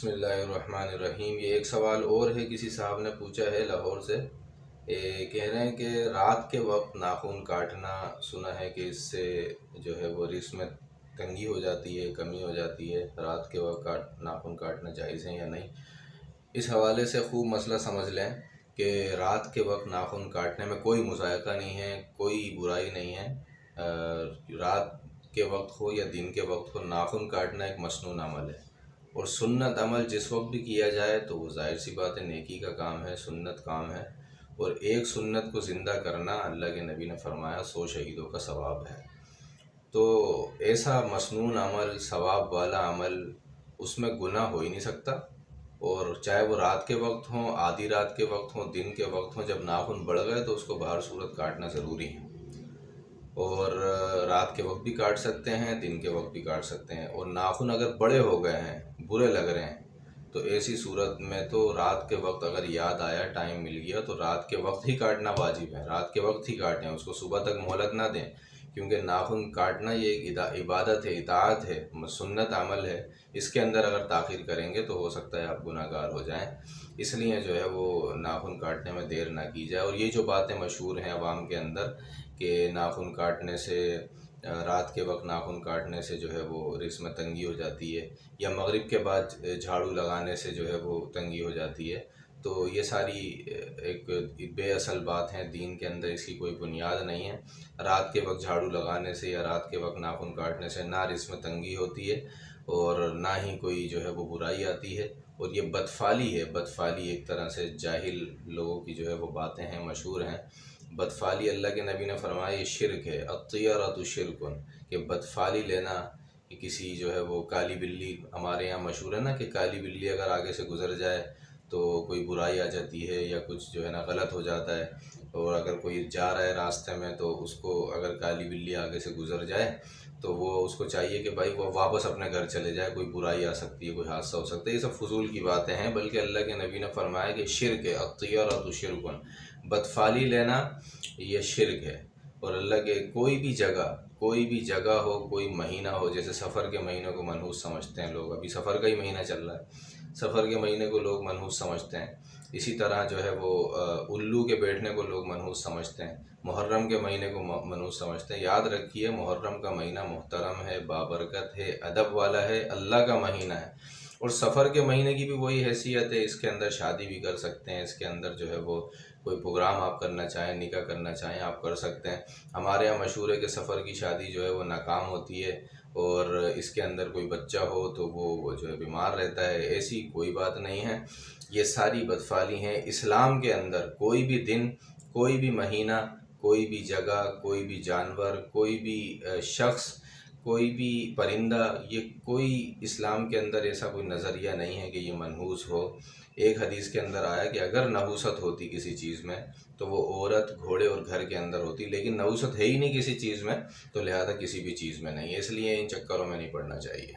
बिस्मिल्लाहिर्रहमानिर्रहीम। ये एक सवाल और है, किसी साहब ने पूछा है लाहौर से। कह रहे हैं कि रात के वक्त नाखून काटना सुना है कि इससे जो है वो रिस्क में तंगी हो जाती है, कमी हो जाती है। रात के वक्त नाखून काटना जायज़ है या नहीं? इस हवाले से खूब मसला समझ लें कि रात के वक्त नाखून काटने में कोई मुज़ायक़ा नहीं है, कोई बुराई नहीं है। रात के वक्त हो या दिन के वक्त हो, नाखून काटना एक मसनून अमल है। और सुन्नत अमल जिस वक्त भी किया जाए तो वो ज़ाहिर सी बात है, नेकी का काम है, सुन्नत काम है। और एक सुन्नत को ज़िंदा करना, अल्लाह के नबी ने फरमाया, 100 शहीदों का सवाब है। तो ऐसा मसनून अमल, सवाब वाला अमल, उसमें गुनाह हो ही नहीं सकता। और चाहे वो रात के वक्त हो, आधी रात के वक्त हो, दिन के वक्त हो, जब नाखून बढ़ गए तो उसको बाहर सूरत काटना ज़रूरी है। और रात के वक्त भी काट सकते हैं, दिन के वक्त भी काट सकते हैं। और नाखून अगर बड़े हो गए हैं, बुरे लग रहे हैं, तो ऐसी सूरत में तो रात के वक्त अगर याद आया, टाइम मिल गया, तो रात के वक्त ही काटना वाजिब है। रात के वक्त ही काटें, उसको सुबह तक मोहलत ना दें। क्योंकि नाखून काटना ये एक इबादत है, इताअत है, सुन्नत अमल है। इसके अंदर अगर ताख़ीर करेंगे तो हो सकता है आप गुनाहगार हो जाएं। इसलिए जो है वो नाखून काटने में देर ना की जाए। और ये जो बातें मशहूर हैं अवाम के अंदर कि नाखून काटने से, रात के वक्त नाखून काटने से जो है वो रिज़्क़ में तंगी हो जाती है, या मगरिब के बाद झाड़ू लगाने से जो है वो तंगी हो जाती है, तो ये सारी एक बेअसल बात है। दीन के अंदर इसकी कोई बुनियाद नहीं है। रात के वक्त झाड़ू लगाने से या रात के वक्त नाखून काटने से ना रिज़्क़ में तंगी होती है और ना ही कोई जो है वो बुराई आती है। और ये बदफ़ाली है, बदफ़ाली एक तरह से जाहिल लोगों की जो है वो बातें हैं, मशहूर हैं। बदफ़ाली, अल्लाह के नबी ने फरमाया, ये शिरक है। अत्तियरतु शिरकुन, कि बदफ़ाली लेना, कि किसी जो है वो काली बिल्ली, हमारे यहाँ मशहूर है ना कि काली बिल्ली अगर आगे से गुज़र जाए तो कोई बुराई आ जाती है या कुछ जो है ना गलत हो जाता है। और अगर कोई जा रहा है रास्ते में तो उसको अगर काली बिल्ली आगे से गुज़र जाए तो वो उसको चाहिए कि भाई वो वापस अपने घर चले जाए, कोई बुराई आ सकती है, कोई हादसा हो सकता है। ये सब फजूल की बातें हैं। बल्कि अल्लाह के नबी ने फरमाया कि शिरक है, अत्तियरतु शिरकुन, बदफ़ाली लेना ये शिरक है। और अल्लाह के कोई भी जगह हो, कोई महीना हो, जैसे सफ़र के महीने को मनहूस समझते हैं लोग, अभी सफ़र का ही महीना चल रहा है, सफ़र के महीने को लोग मनहूस समझते हैं। इसी तरह जो है वो उल्लू के बैठने को लोग मनहूस समझते हैं। मुहर्रम के महीने को मनहूस समझते हैं। याद रखिए, मुहर्रम का महीना मुहतरम है, बाबरकत है, अदब वाला है, अल्लाह का महीना है। और सफ़र के महीने की भी वही हैसियत है। इसके अंदर शादी भी कर सकते हैं, इसके अंदर जो है वो कोई प्रोग्राम आप करना चाहें, निकाह करना चाहें, आप कर सकते हैं। हमारे यहाँ मशहूर है कि सफ़र की शादी जो है वो नाकाम होती है और इसके अंदर कोई बच्चा हो तो वो जो है बीमार रहता है। ऐसी कोई बात नहीं है, ये सारी बदफ़ाली हैं। इस्लाम के अंदर कोई भी दिन, कोई भी महीना, कोई भी जगह, कोई भी जानवर, कोई भी शख्स, कोई भी परिंदा, ये कोई इस्लाम के अंदर ऐसा कोई नज़रिया नहीं है कि ये मनहूस हो। एक हदीस के अंदर आया कि अगर नहूसत होती किसी चीज़ में तो वो औरत, घोड़े और घर के अंदर होती, लेकिन नहूसत है ही नहीं किसी चीज़ में, तो लिहाजा किसी भी चीज़ में नहीं है। इसलिए इन चक्करों में नहीं पड़ना चाहिए।